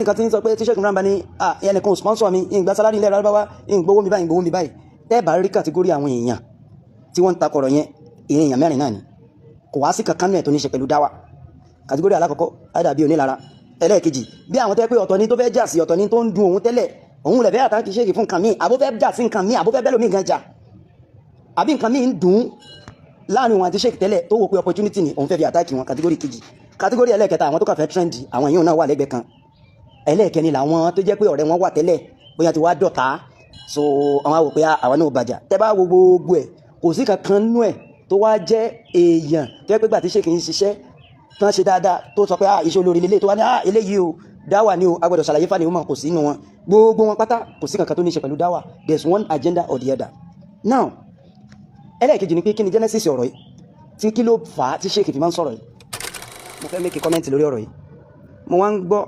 nǹkan tí ń sọ pé tí Sheikh Imran bá ní ẹnìkan sponsor mi ìgbà sálárì ilẹ̀ Lárúbáwá ìgbówó mi báyìí tẹ́ bá rí kàtígórì àwọn èèyàn tí wọ́n ń takọ̀rọ̀ yẹn èèyàn mẹ́rin náà ni kò wá sí kankan náà tó ní ṣe pẹ̀lú dáwà. kàtígórì alákọ̀ọ́kọ́ àdàbí onílara. ẹlẹ́ẹ̀kejì bí àwọn tẹ́ pé ọ̀tọ̀ ni tó fẹ́ jà sí ọ̀tọ̀ ni tó ń dun òun tẹ́lẹ̀ òun lẹ̀ fẹ́ àtàkì Sheikh fún nǹkan míì àbó fẹ́ jà sí nǹkan míì àbó fẹ́ bẹ́ẹ̀ lómi gan jà àbí nǹkan míì ń dùn láàrin wọn àti Sheikh tẹ́lẹ̀ tó wò pé opportunity ni òun fẹ́ fi àtàkì wọn. kàtígórì kejì. kàtígórì ẹlẹ́ẹ̀kẹta àwọn tó kà fẹ́ trend àwọn èèyàn náà wà lẹ́gbẹ̀ẹ́ kan. ẹlẹ́ẹ̀kẹni làwọn tó jẹ́ pé ọ̀rẹ́ wọn wà tẹ́lẹ̀ bóyá ti wá dọ̀tá so àwọn àwò pé àwọn náà bàjá tẹ́ bá wo gbogbo ẹ̀ kò sí kankan nú ẹ̀ tó wá jẹ́ èèyàn tó yẹ pé gbà tí Sheikh ń ṣiṣẹ́ tán ṣe dáadáa tó sọ pé iṣẹ́ olórí lélẹ̀ tó wá ní eléyìí o dáwà ni o agbọ́dọ̀ ṣàlàyé fáni ó mọ̀ kò sí inú wọn gbogbo wọn pátá kò sí kankan tó ní ṣe pẹ̀lú dáwà there's one agenda or the other. Now ẹlẹ́ẹ̀kejì ni pé kí ni genesis ọ̀rọ̀ yìí tí kí ló fà á tí Sheikh fi máa ń sọ̀rọ̀ yìí. mo fẹ́ make a comment lórí ọ̀rọ̀ yìí. mo wá ń gbọ́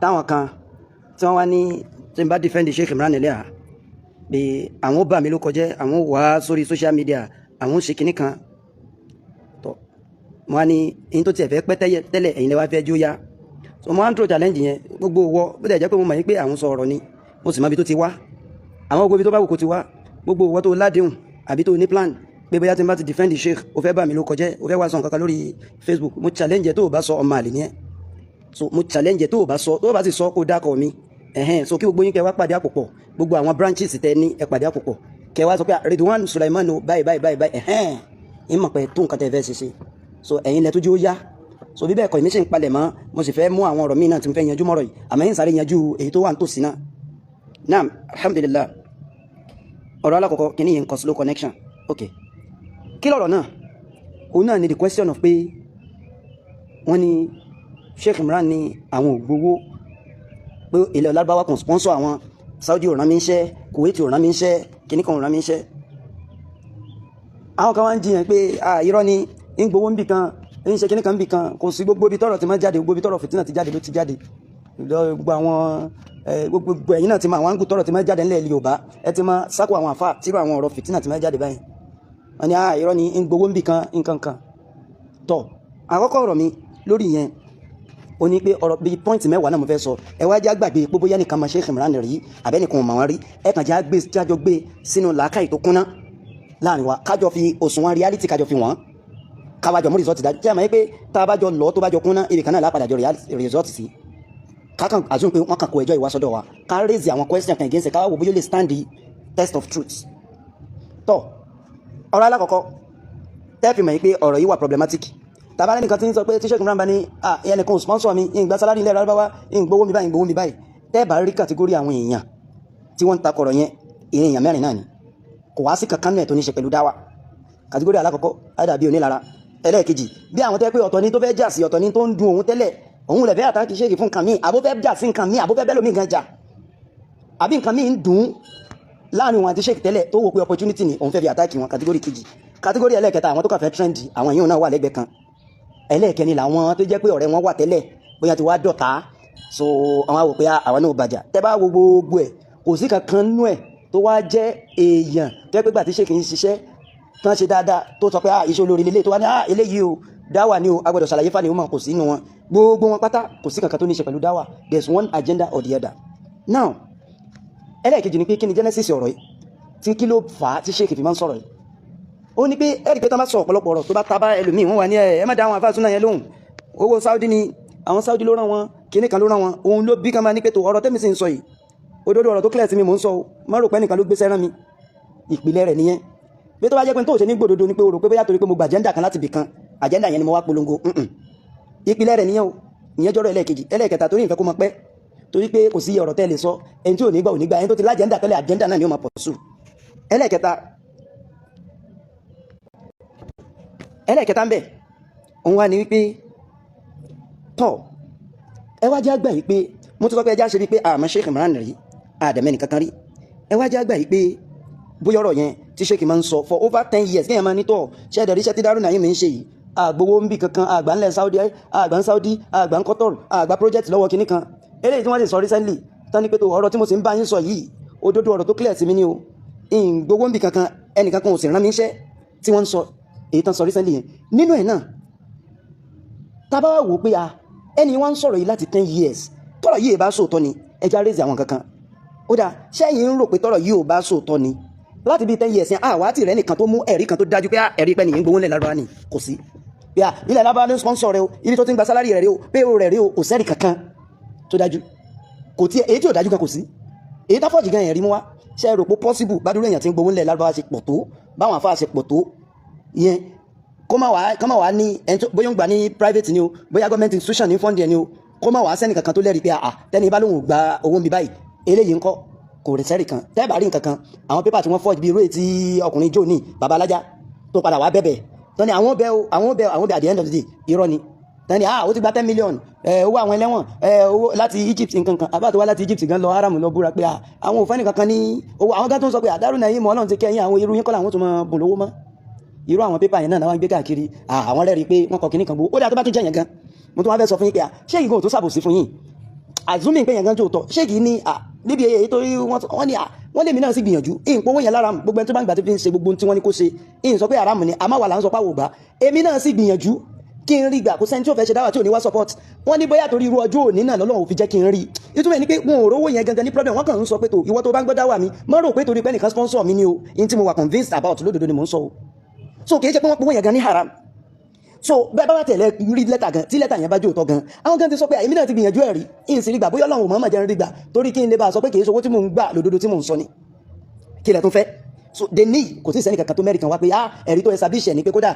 táwọn kan tí wọ́n wá ní tí n bá defend Sheikh Imran Eleha pé àwọn bá mi ló kọjẹ́ àwọn wà sórí social media àwọn ṣe kinní kan tọ́ mo wá ní in tó tiẹ̀ fẹ́ pẹ́ tẹ́lẹ̀ ẹ̀yin lẹ́wà fẹ́ jó yá so mo wá ń throw challenge yẹn gbogbo wọ bó dẹ̀ jẹ́ pé mo mọ̀ yín pé àwọn sọ ọ̀rọ̀ ni mo sì mọ ibi tó ti wá àwọn gbogbo ibi tó bá wù kó ti wá gbogbo wọ tó ládéhùn àbí tó ní plan pé bóyá tí n bá ti defend Sheikh o fẹ́ bá mi ló kọjẹ́ o fẹ́ wá sọ nǹkan kan lórí Facebook mo challenge tó o bá sọ ọmọ àlè ni ẹ́ so mo challenge tó o bá sọ tó o bá sì sọ kó dákọ̀ mi so kí gbogbo yín kẹ́ wá pàdé àpòpọ̀ gbogbo àwọn branches tẹ́ ní ẹ pàdé àpòpọ̀ kẹ́ wá sọ pé Ridwan Sulaiman o báyìí ìmọ̀ pé tó nǹkan tẹ́ fẹ́ ṣe so ẹ̀yin lẹ tójú ó yá so bí bẹ́ẹ̀ kọ́ ìmí ṣe ń palẹ̀ mọ́ mo sì fẹ́ mú àwọn ọ̀rọ̀ míì náà tí mo fẹ́ yanjú mọ́rọ̀ yìí àmọ́ yín sáré yanjú èyí tó wà nítòsí náà. Naam alhamdulillah ọ̀rọ̀ alákọ̀ọ́kọ́ kìíní yìí ń kọ́ slow connection ok kí lọ̀rọ̀ náà òun náà ni the question of pé wọ́n ní Sheikh Imran ní àwọn ògbówó pé ilẹ̀ Lárúbáwá kan sponsor àwọn Saudi ò rán mi iṣẹ́ Kuwait ò rán mi iṣẹ́ kìíní kan ò rán mi iṣẹ́. àwọn kan wá ń jiyàn pé irọ́ ni ń gbowó ń bì kan ń ṣe kìíní kan ń bì kan kò sí gbogbo ibi tọ́rọ̀ ti máa jáde gbogbo ibi tọ́rọ̀ fìtínà ti jáde ló ti jáde gbogbo àwọn gbogbo ẹ̀yin náà ti máa àwọn àǹgù tọ́rọ̀ ti máa jáde nílẹ̀ Yorùbá ẹ ti máa sákò àwọn àfà tírò àwọn ọ̀rọ̀ fìtínà ti máa jáde báyìí wọ́n ní irọ́ ni ń gbowó ń bì kan nǹkan kan tọ́ àkọ́kọ́ ọ̀rọ̀ mi lórí yẹn ó ní pé ọ̀rọ̀ bíi pọ́ìntì mẹ́wàá náà mo fẹ́ sọ ẹ wá já gbàgbé pé bóyá nìkan máa Sheikh Imran rí àbẹ́nìkan mọ̀ wọ́n rí ẹ kàn jájọ gbé sínú làákàyè tó kúnná láàrin wa kájọ fi òṣùwọ̀n reality kájọ fi wọ́n káwájọ mú result dájú tí a máa ń pé tá a bá jọ lọ tó bá jọ kúnná ibì kan náà lápadà jọ result sí kákan àzún pé wọ́n kàn kó ẹjọ́ ìwásọ́dọ̀ wa ká raise àwọn question kan against ká wò bóyá lè stand the test of truth. tọ́ ọ̀rọ̀ alákọ̀ọ́kọ́ tẹ́ẹ̀fì mọ̀ pé ọ̀rọ̀ yìí wà problematic tàbá nìkan tí ń sọ pé tí Sheikh Imran bá ní ẹnìkan sponsor mi ìgbà sálárì ilẹ̀ Lárúbáwá ìgbówó mi báyìí tẹ́ bá rí kàtígórì àwọn èèyàn tí wọ́n ń takọ̀rọ̀ yẹn èèyàn mẹ́rin náà ni kò wá sí kankan náà tó ní ṣe pẹ̀lú dáwà. kàtígórì alákọ̀ọ́kọ́ àdàbí onílara. ẹlẹ́ẹ̀kejì bí àwọn tẹ́ pé ọ̀tọ̀ ni tó fẹ́ jà sí ọ̀tọ̀ ni tó ń dun òun tẹ́lẹ̀ òun lẹ̀ fẹ́ àtàkì Sheikh fún nǹkan míì àbó fẹ́ jà sí nǹkan míì àbó fẹ́ bẹ́ẹ̀ lómi gan jà àbí nǹkan míì ń dùn láàrin wọn àti Sheikh tẹ́lẹ̀ tó wò pé opportunity ni òun fẹ́ fi àtàkì wọn. kàtígórì kejì. kàtígórì ẹlẹ́ẹ̀kẹta àwọn tó kà fẹ́ trend àwọn èèyàn náà wà lẹ́gbẹ̀ẹ́ kan. ẹlẹ́ẹ̀kẹni làwọn tó jẹ́ pé ọ̀rẹ́ wọn wà tẹ́lẹ̀ bóyá ti wá dọ̀tá so àwọn àwò pé àwọn náà bàjá tẹ́ bá wo gbogbo ẹ̀ kò sí kankan nú ẹ̀ tó wá jẹ́ èèyàn tó yẹ pé gbà tí Sheikh ń ṣiṣẹ́ tán ṣe dáadáa tó sọ pé iṣẹ́ olórí lélẹ̀ tó wá ní eléyìí o dáwà ni o agbọ́dọ̀ ṣàlàyé fáni ó mọ̀ kò sí inú wọn gbogbo wọn pátá kò sí kankan tó ní ṣe pẹ̀lú dáwà there's one agenda or the other. Now ẹlẹ́ẹ̀kejì ni pé kí ni genesis ọ̀rọ̀ yìí tí kí ló fà á tí Sheikh fi máa ń sọ̀rọ̀ yìí. ó ní pé ẹ̀rì pé tán bá sọ ọ̀pọ̀lọpọ̀ ọ̀rọ̀ tó bá tábà ẹlòmíì wọ́n wà ní ẹ má dá àwọn àfáà súnà yẹn lóhùn owó Saudi ni àwọn Saudi ló rán wọn kíní kan ló rán wọn òun ló bí kan máa ní pé tó ọ̀rọ̀ tẹ́mi sì ń sọ yìí òdodo ọ̀rọ̀ tó clear sí mi mò ń sọ o má rò pé nìkan ló gbé sẹ́rán mi ìpìlẹ̀ rẹ̀ nìyẹn pé tó bá jẹ́ pé tó ṣe ní gbòdodo ni pé o rò pé bóyá torí pé mo gba agenda kan láti bì kan agenda yẹn ni mo wá polongo ìpìlẹ̀ rẹ̀ nìyẹn o ìyẹn jọ́rọ̀ ẹlẹ́ẹ̀kejì. ẹlẹ́ẹ̀kẹta torí ìfẹ́ kó mọ pẹ́ torí pé kò sí ọ̀rọ̀ tẹ́ lè sọ ẹni tí ò ní gbà ò ní gbà ẹni tó ti lájẹ́ndà tẹ́lẹ̀ agenda náà ni ó máa pọ̀ sùn. ẹlẹ́ẹ̀kẹta ń bẹ̀ òun wá ní wípé tọ́ ẹ wá já gbà yìí pé mo ti sọ pé ẹjá ṣe wípé àmọ́ Sheikh Imran rí àdẹ̀mẹ́ni kankan rí ẹ wá já gbà yìí pé bóyá ọ̀rọ̀ yẹn tí Sheikh máa ń sọ for over 10 years kéèyàn máa nítọ̀ ṣẹ́ẹ̀dẹ̀ ríṣẹ́ tí Darul Naim ń ṣe yìí àgbowó ń bì kankan àgbà ńlẹ̀ Saudi àgbà ń Qatar àgbà project lọ́wọ́ kìíní kan eléyìí tí wọ́n sì sọ recently tán ní pé tó ọ̀rọ̀ tí mo sì ń bá yín sọ yìí òdodo ọ̀rọ̀ tó clear sí mi ní o ìgbowó ń bì kankan ẹnìkankan ò sì rán mi iṣẹ́ tí wọ́n ń sọ èyí tán sọ recently yẹn nínú ẹ̀ náà tábà wò pé ẹni wọ́n ń sọ̀rọ̀ yìí láti 10 years tọ́rọ̀ yìí bá sòótọ́ ni ẹja raise àwọn kankan ó dà sẹ́yìn ń rò pé tọ́rọ̀ yìí ò bá sòótọ́ ni láti bí 10 years àwa àti rẹ̀ nìkan tó mú ẹ̀rí kan tó dájú pé ẹ̀rí pẹ́ nìyẹn gbowó ńlẹ̀ lárúbáwá ni kò sí pé ilẹ̀ lárúbáwá ló ń sponsor rẹ o ibi tó ti ń gba sálárì rẹ o pé o rẹ̀ rí o kò sẹ́rí kankan tó dájú kò tí èyí tí ò dájú kan kò sí èyí tó fọ́ọ̀jì gan ẹ̀rí mú wá ṣe rò pé possible bá dúró èèyàn tí ń gbowó ńlẹ̀ lárúbáwá ṣe pọ̀ tó báwọn afá ṣe pọ̀ tó yẹn kó má wá ní ẹni tó bóyá ń gbà ní private ni o bóyá government institution ní fund ni o kó má wá sẹ́ni kankan tó lẹ́rìí pé tẹ́ni bá lóhùn gba owó mi báyìí eléyìí ńkọ́ kò rẹ̀ sẹ́rì kan tẹ́ẹ̀bà rí nǹkan kan àwọn pépà tí wọ́n fọ́ọ̀jì bí irú èyí tí ọkùnrin jò ní bàbá alájá tó padà wá bẹ̀bẹ̀ tọ́ni àwọn bẹ̀ at the end of the day irọ́ ni tọ́ni ó ti gba 10 million owó àwọn ẹlẹ́wọ̀n owó láti Egypt nǹkan kan àbá tó wá láti Egypt gan lọ haram lọ búra pé àwọn òfẹ́ nìkan kan ní owó àwọn gán tó ń sọ pé Darul Naim Ọlọ́run ti kẹ́yìn àwọn irú yín kọ́ làwọn tó máa bùn lówó mọ́ irú àwọn pépà yẹn náà wọ́n gbé káàkiri àwọn rẹ́rìí pé wọ́n kọ kíní kan gbó ó dá tó bá tún jẹ́ yẹn gan mo tún wá fẹ́ sọ fún yín pé ṣé ìgbóhùn tó sàbòsí fún yín assuming pé yẹn gan tó tọ́ ṣé kìí ní níbi èyí tó wọ́n ní wọ́n lè mí náà sí gbìyànjú ìpò owó yẹn lára gbogbo ẹni tó bá ń gbà tó fi ń ṣe gbogbo tí wọ́n ní kó ṣe ìyìn sọ pé àràmù ni àmọ́ wà là ń sọ páwò gbà èmi náà sì gbìyànjú kí n rí gbà kó sẹ́ni tí ó fẹ́ ṣe dáwà tí ò ní wá support wọ́n ní bóyá torí irú ọjọ́ òní náà lọ́lọ́run fi jẹ́ kí n rí ìtumọ̀ ní pé wọn ò rówó yẹn gangan ní problem wọ́n kàn ń sọ pé tó ìwọ tó bá ń gbọ́ dáwà mi mọ́ rò pé torí pé nìkan sponsor mi ni o in tí mo wà convinced about lódodo ni mò ń sọ o so kì í ṣe pé wọ́n pọ̀ yẹn gan ní haram so bẹ́ẹ̀ bá wà tẹ̀lé rí lẹ́tà gan tí lẹ́tà yẹn bá jẹ́ òótọ́ gan àwọn gan ti sọ pé èmi náà ti gbìyànjú ẹ̀rí ìyìn sí rí gbà bóyá Ọlọ́run ò mọ̀ọ́mọ̀ jẹ́ rí gbà torí kí n lè bá a sọ pé kì í ṣowó tí mò ń gbà lódodo tí mò ń sọ ni kí lẹ tó fẹ́ so they need kò sí sẹ́ni kankan tó mẹ́rin kan wá pé ẹ̀rí tó establish ẹ̀ ni pé kódà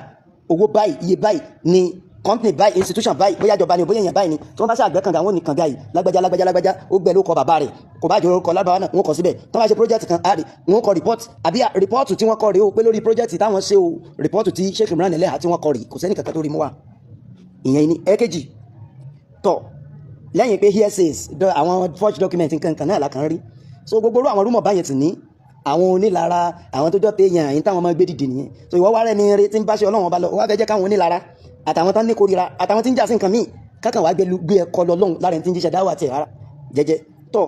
owó báyìí iye báyìí ni company báyìí institution báyìí bóyá ìjọba ni bóyá èèyàn báyìí ni tí wọ́n bá ṣe àgbẹ̀ kànga wọn ní kànga yìí lágbájá ó gbẹ ló kọ bàbá rẹ̀ kò bá jẹ́ orúkọ lábàá náà wọ́n kọ síbẹ̀ tí wọ́n bá ṣe project kan àrí wọ́n kọ report àbí report tí wọ́n kọ rèé o pé lórí project táwọn ṣe o report tí Sheikh Imran Eleha tí wọ́n kọ rèé kò sẹ́ni kankan tó rí mú wa ìyẹn ni ẹ̀kejì tọ̀ lẹ́yìn pé hearsays àwọn forged document nǹkan náà lákan rí so gbogbo orú àwọn rúmọ̀ báyẹn ti ní àwọn onílara àwọn tó jọ pé èèyàn àyín táwọn máa gbé dìde nìyẹn so ìwọ wá rẹ̀ ní eré tí ń bá ṣe Ọlọ́run ọba lọ wá fẹ́ jẹ́ káwọn onílara àtàwọn tán ní kórìíra àtàwọn tí ń jà sí nǹkan míì kákan wá gbé ẹ̀kọ́ lọ lọ́hùn lára ẹni tí ń jíṣẹ́ dáwà àti ẹ̀rá jẹ́jẹ́ tọ̀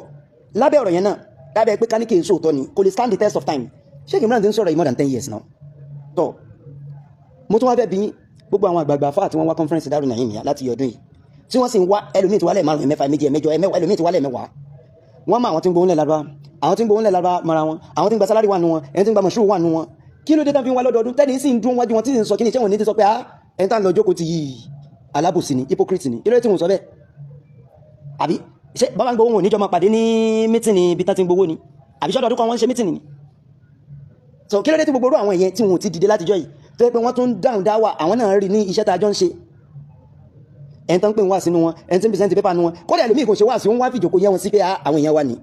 lábẹ́ ọ̀rọ̀ yẹn náà lábẹ́ pé káníkì èso òótọ́ ni kò lè stand the test of time Sheikh Imran ti ń sọ̀rọ̀ yìí more than 10 years now tọ̀ mo tún wá fẹ́ bí gbogbo àwọn àgbààgbà fáà tí wọ́n wá conference Darul Naim láti ọdún yìí tí wọ́n sì ń wá ẹlòmíì tí wálẹ̀ márùn-ún mẹ́fà méjì ẹ̀mẹ́jọ ẹlòmíì tí wálẹ̀ mẹ́wàá wọ́n mọ àwọn tí ń gbóhùn lẹ̀ lára àwọn tí ń gbóhùn lẹ̀ lára mara wọn àwọn tí ń gba sálárì wà nù wọn ẹni tí ń gba mọ̀ṣúrù wà nù wọn kí ló dé tán fi ń wá lọ́dọọdún tẹ́ni sì ń dún wájú wọn tí ń sọ kí ni iṣẹ́ wọn ní ti sọ pé ẹni tá ń lọ jókòó ti yìí alábòsí ni hypocrite ni kí ló dé tí wọ́n sọ bẹ́ẹ̀ àbí ṣé bàbá ń gbowó wọn níjọ máa pàdé ní mítìnì ibi tán ti ń gbowó ni àbí ṣọ́dọ̀ ọdún kan wọ́n ń ṣe mítìnì ni so kí ló dé tí gbogbo àwọn èèyàn tí wọn ò ti dìde látijọ́ yìí tó yẹ pé wọ́n tún dáhùn dáwà àwọn náà rí ní iṣẹ́ tá a jọ ń ṣe ẹni tán ń pè wá sínú wọn ẹni tí ń pèsè pépà nu wọn kódà ẹlòmíì kò ṣe wá sí wọn wá fìjòkó yẹ wọn sí pé àwọn èèyàn wa ni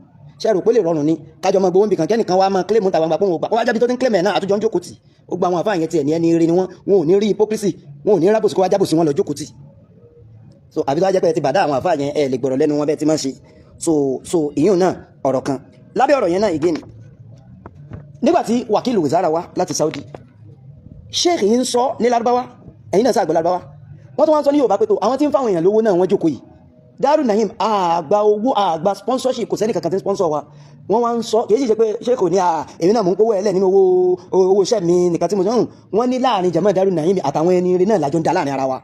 ṣe rò pé lè rọrùn ni kájọ ọmọ gbowó nbìkan kẹ́nìkan wá máa kílèmù tàwọn àgbàpọ̀ wọn gbà wọ́n jábí tó ti ń kílèmù ẹ̀ náà àtújọ ń jókòó tì ó gba àwọn àfáà yẹn tiẹ̀ ní ẹni rí ni wọn ò ní rí hypocrisy wọn ò ní rábòsí kó wá jábòsí wọn lọ jókòó tì so àbí tó wá jẹ́ pé ẹ ti bàdá àwọn àfáà yẹn ẹ lè gbọ̀rọ̀ lẹ́nu wọn bẹ́ẹ̀ ti máa ṣe so ìyún náà ọ̀rọ̀ kan lábẹ́ ọ̀rọ̀ yẹn náà again nígbà tí wàkílù wizara wá láti Saudi sheikh yìí ń sọ ní Lárúbáwá ẹ̀yin náà sàgbọ́ Lárúbáwá wọ́n tó wá ń sọ ní Yorùbá pé tó àwọn tí ń fáwọn èèyàn lówó náà wọ́n jókòó yìí Darul Naim àgbà owó àgbà sponsorship kò sẹ́ni kankan tí ń sponsor wa wọ́n wá ń sọ kìí ṣe pé ṣe kò ní èmi náà mú owó ẹlẹ́ nínú owó iṣẹ́ mi nìkan tí mo sọ́run wọ́n ní láàrin jama Darul Naim àtàwọn ẹni rẹ̀ náà lájọ ń da láàrin ara wa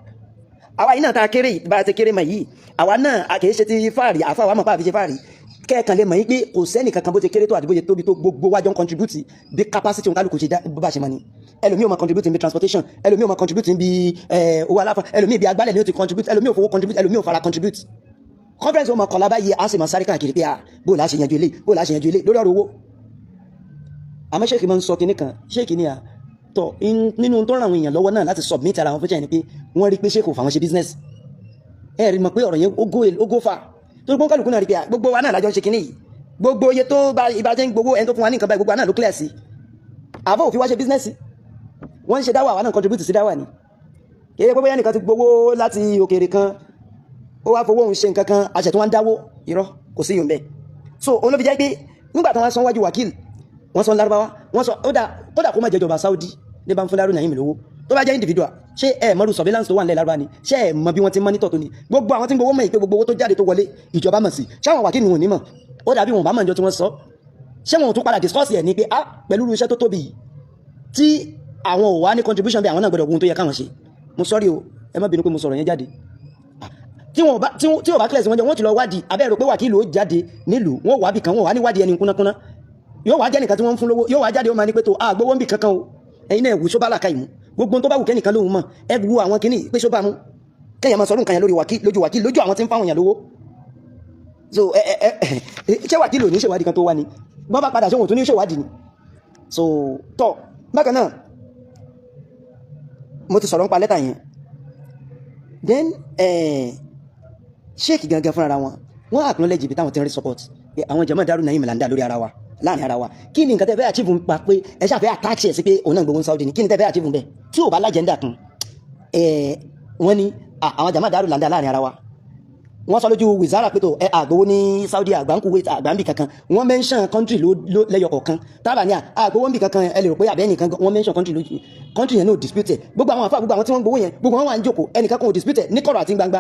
àwa yìí náà ta kéré bá ti kéré mọ̀ yìí àwa náà kìí ṣe ti fáàrí àfáà wa mọ̀ pàbí ṣe fáàrí kẹ́ẹ̀kan lè mọ̀ yí pé kò sẹ́ni kankan bó ti kéré tó àdìbò ṣe tóbi tó gbogbo wájọ́ ń contribute bí capacity òǹkálùkù ṣe bá ṣe mọ̀ ni ẹlòmí ò máa contribute bí transportation ẹlòmí ò máa contribute bí owó aláfa ẹlòmí bí agbálẹ̀ ni ó ti contribute ẹlòmí ò fowó contribute ẹlòmí ò fara contribute conference ó máa kọ̀ lábáyé a sì máa sáré káàkiri pé bó la ṣe yanjú ilé bó la ṣe yanjú ilé lórí ọ̀rọ̀ owó àmọ́ ṣéèkì máa ń sọ kinní kan ṣéèkì ni tọ̀ nínú tó ràn àwọn èèyàn lọ́wọ́ náà láti submit ara wọn fún ṣẹ́yìn ni pé wọ́n rí pé ṣéèkì ò fà wọn ṣe business ẹ rí mọ̀ pé ọ̀rọ̀ yẹn ó go far tó gbọ́n kálukú náà rí pé gbogbo wa náà lájọ ń ṣe kinní yìí gbogbo iye tó bá ìbájẹ́ ń gbogbo ẹni tó fún wa ní nǹkan báyìí gbogbo náà ló clear sí àbọ̀ òfin wá ṣe business wọ́n ń ṣe dáwà wa náà contribute sí dáwà ni èyí pé bóyá nìkan ti gbowó láti òkèèrè kan ó wá fowó òun ṣe nǹkan kan àṣẹ tó wá ń dáwó irọ́ kò sí yòó bẹ́ẹ̀ so olóbi jẹ́ pé nígbà tí wọ́n sọ wájú wákìl wọ́n sọ Lárúbáwá wọ́n sọ ó dà kó má jẹ́ ìjọba Saudi ní bá ń fún Darul Naim lówó tó bá jẹ́ individual ṣé ẹ mọ́rú surveillance tó wà nílẹ̀ Lárúbáwá ni ṣé ẹ mọ bí wọ́n ti monitor tó ni gbogbo àwọn tí ń gbowó mọ̀ ìpé gbogbo owó tó jáde tó wọlé ìjọba mọ̀ sí ṣáwọn wákìl wọn ò ní mọ̀ ó dàbí wọn bá mọ̀ ìjọ tí wọ́n sọ ṣé wọn ò tún padà discuss ẹ̀ ní pé pẹ̀lú iṣẹ́ tó tóbi tí àwọn ò wá ní contribution bí àwọn náà gbọ́dọ̀ ohun tó yẹ káwọn ṣe mo sorry o ẹ má bínú pé mo sọ̀rọ̀ yẹn jáde tí ò bá kílẹ̀ sí wọn jẹ́ wọ́n ti lọ wádìí abẹ́rò pé wàkílù ó jáde nílùú wọ́n wà bí kan wọ́n wà ní wádìí ẹni kúnnákúnná yóò wá jẹ́ nìkan tí wọ́n ń fún lówó yóò wá jáde ó máa ní pé tó àgbówó ń bì kankan o ẹ̀yin náà ẹ̀wù sóbá làkà ìmú gbogbo tó bá wù kẹ́nìkan lóhun mọ̀ ẹ̀wù àwọn kìíní pé sóbá mú kẹ́yàn máa sọ̀rọ̀ nǹkan yẹn lójú wàkílù lójú àwọn tí ń fáwọn yàn lówó so ṣé wàkílù ò ní ṣèwádìí kan tó wá ni bọ́ bá padà ṣóhun tó ní ṣèwádìí ni so tọ́ bákan náà mo ti sọ̀rọ̀ nípa lẹ́tà yẹn then sheik gangan fúnra wọn wọ́n acknowledge ibi táwọn ti ń rí support àwọn jàmáà Daaru Naim là ń dá lórí ara wa láàrin ara wa kí ni nǹkan tẹ́ fẹ́ achieve ń pa pé ẹ ṣàfẹ́ attach ẹ̀ sí pé òun náà gbogbo Saudi ni kí ni tẹ́ fẹ́ achieve ń bẹ̀ tí ò bá lájẹ́ndà kan wọ́n ní àwọn jàmáà Daaru là ń dá láàrin ara wa wọ́n sọ lójú wizara pé tó àgbowó ní Saudi àgbáǹkú wait àgbáǹbì kankan wọ́n mention country lẹ́yọ kọ̀ọ̀kan tábà ní àgbowó ń bì kankan ẹ lè rò pé àbẹ́ ẹnìkan wọ́n mention country yẹn no dispute gbogbo àwọn àfà gbogbo àwọn tí wọ́n gbowó yẹn gbogbo wọn wà ń jókòó ẹnìkan kan ò dispute ní kọ̀rọ̀ àti gbangba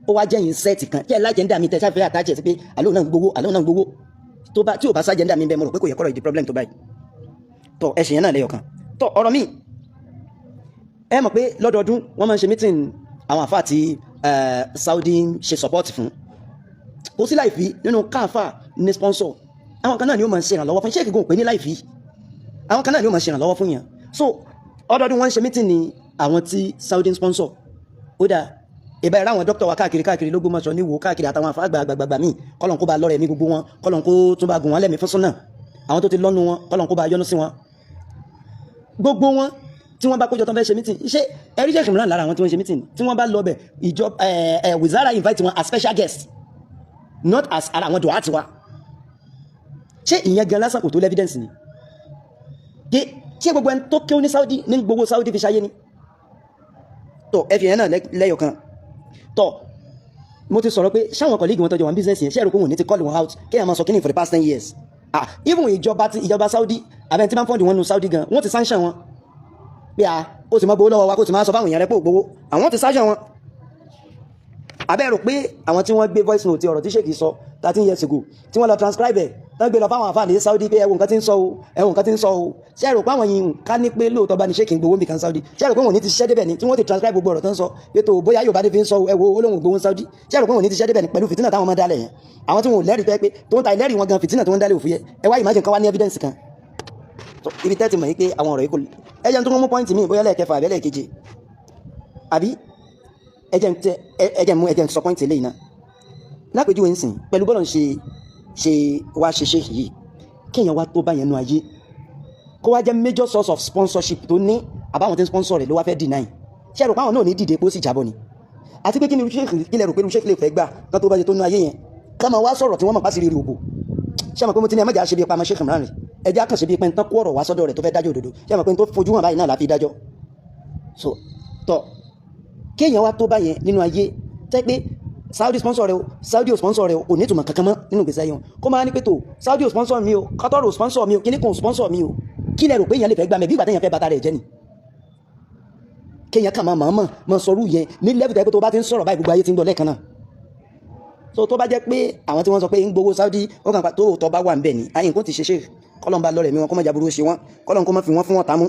ó wá jẹ́yìn sẹ́ẹ̀tì kan tí ẹ lájẹ́ndà mi tẹ́ sáfẹ́ attach ẹ̀ sí pé àlóò náà gbowó tí ò bá sájẹ́ndà mi bẹ́ẹ̀ mo rò pé kò yẹ kọ́rọ̀ ìdí problem tó báyìí tọ́ ẹ̀sìn yẹn náà lẹ́yọ kan tọ́ ọ̀rọ̀ mi ẹ mọ̀ pé lọ́dọọdún wọ́n máa ń ṣe meeting àwọn àfà tí Saudi ṣe support fún kò sí láìfí nínú káàfà ní sponsor àwọn kan náà ni ó máa ń ṣe ìrànlọ́wọ́ fún ṣéèkì gùn pé ní láìfí àwọn kan náà ni ó máa ń ṣe ìrànlọ́wọ́ fún yàn so ọdọọdún wọ́n ń ṣe meeting ní àwọn tí Saudi sponsor ó dáa ìbá ẹ̀rọ àwọn dókítà wa káàkiri lógbómọ̀ṣọ́ níwò káàkiri àtàwọn àfà àgbàgbà míì kọ́lọ̀n kó bá lọ́rẹ̀ mi gbogbo wọn kọ́lọ̀n kó tún bá gùn wọn lẹ́mí fún súnà àwọn tó ti lọ́nu wọn kọ́lọ̀n kó bá yọ́nú sí wọn gbogbo wọn tí wọ́n bá kójọ tán fẹ́ ṣe meeting iṣẹ́ ẹ̀rí Sheikh Imran lára àwọn tí wọ́n ṣe meeting tí wọ́n bá lọ bẹ̀ wizara invite wọn as special guest not as ara àwọn dùwà tiwa ṣé ìyẹn gan lásán kò tó evidence ni ṣé gbogbo ẹni tó kéwú ní Saudi ní gbogbo Saudi fi ṣayé ni tọ́ ẹ fi yẹn náà lẹ́yọ̀ kan tọ́ mo ti sọ̀rọ̀ pé ṣáwọn colleague wọn tọ́jọ wọn business yẹn ṣé ẹ̀rọ kó wọn ní ti call wọn out kéèyàn máa sọ kíní for the past 10 years even ìjọba Saudi abẹ́ni tí máa ń fọ́ndì wọn nù Saudi gan wọ́n ti sanction wọn pé ó ti máa gbowó lọ́wọ́ wa kó ti máa sọ fáwọn èèyàn rẹ̀ pé ò gbowó àwọn ti sanction wọn abẹ́ rò pé àwọn tí wọ́n gbé voice note ọ̀rọ̀ tí Sheikh sọ 13 years ago tí wọ́n lọ transcribe ẹ̀ tán gbé lọ fáwọn àfáà ní Saudi pé ẹwọ nǹkan tí ń sọ o ẹwọ nǹkan tí ń sọ o ṣé ẹ rò pé àwọn yìí ká ní pé lóòótọ́ bá ní Sheikh gbowó nìkan Saudi ṣé ẹ rò pé wọn ní ti ṣiṣẹ́ débẹ̀ ni tí wọ́n ti transcribe gbogbo ọ̀rọ̀ tán sọ pé tó bóyá yóò bá dé fi ń sọ ẹwọ olóhùn gbowó Saudi ṣé ẹ rò pé wọn ní ti ṣiṣẹ́ débẹ̀ ni pẹ̀lú fìtínà táwọn máa dálẹ̀ yẹn àwọn tí wọn ò lẹ́rìí pé tó ń ta ìlẹ́rìí wọn gan fìtínà tó ń dálẹ̀ òfin yẹ ẹ wá imagine kan wá ní evidence kan ibi tẹ́tì mọ̀ yí pé àwọn ọ̀rọ̀ yìí kò ẹjẹ́ tó mú pọ́ìntì míì bóyá lẹ́ẹ̀kẹfà àbẹ́lẹ̀ keje àbí ẹjẹ́ sọ pọ́ìntì eléyìí náà lápèjúwe ń sìn pẹ̀lú bọ́lọ̀ ṣe wá ṣe yìí kéèyàn wá tó bá yẹn nú ayé kó wá jẹ́ major source of sponsorship tó ní àbáwọn tí ń sponsor rẹ̀ ló wá fẹ́ deny ṣé ẹ̀rọ páwọn náà ní dìde pé ó sì jábọ̀ ni àti pé kí ni kílẹ̀ rò pé Sheikh lè fẹ́ gbà kán tó bá ṣe tó nú ayé yẹn ká máa wá sọ̀rọ̀ tí wọ́n mọ̀ pàṣírí rí òbò ṣé àmọ́ pé mo ti ní ẹmẹ́jà ṣe bí ipa Sheikh Imran rẹ̀ ẹjẹ́ àkànṣe bí pẹ́ntán kó ọ̀rọ̀ wá sọ́dọ̀ rẹ̀ tó fẹ́ dájọ́ òdodo ṣé àmọ́ pé tó fojú hàn báyìí náà láfi dájọ́ so tọ́ kéèyàn wá tó báyẹn nínú ayé tẹ́ pé Saudi sponsor rẹ̀ o Saudi ò sponsor rẹ̀ o kò ní ìtumọ̀ kankan mọ́ nínú ìgbésí ayé wọn kó máa ní pé tó Saudi ò sponsor mi o Qatar ò sponsor mi o kíní kan ò sponsor mi o kí lẹ rò pé èèyàn lè fẹ́ gbà mẹ́ bí ìgbà téèyàn fẹ́ bàtà rẹ̀ jẹ́ ni kéèyàn kà máa sọrú yẹn ní lẹ́bù tẹ́ pé tó bá ti ń sọ̀rọ̀ báyìí gbogbo ayé ti ń dọ̀ lẹ́ẹ̀kan náà so tó bá jẹ́ pé àwọn tí wọ́n sọ pé ń gbowó Saudi ó kàn tó tọ́ bá wà ń bẹ̀ ni àyìn kó ti ṣe kọ́lọ́n bá lọ́rẹ̀ mi wọn kó má jaburú ṣe wọn kọ́lọ́n kó má fi wọ́n fún wọn tàmú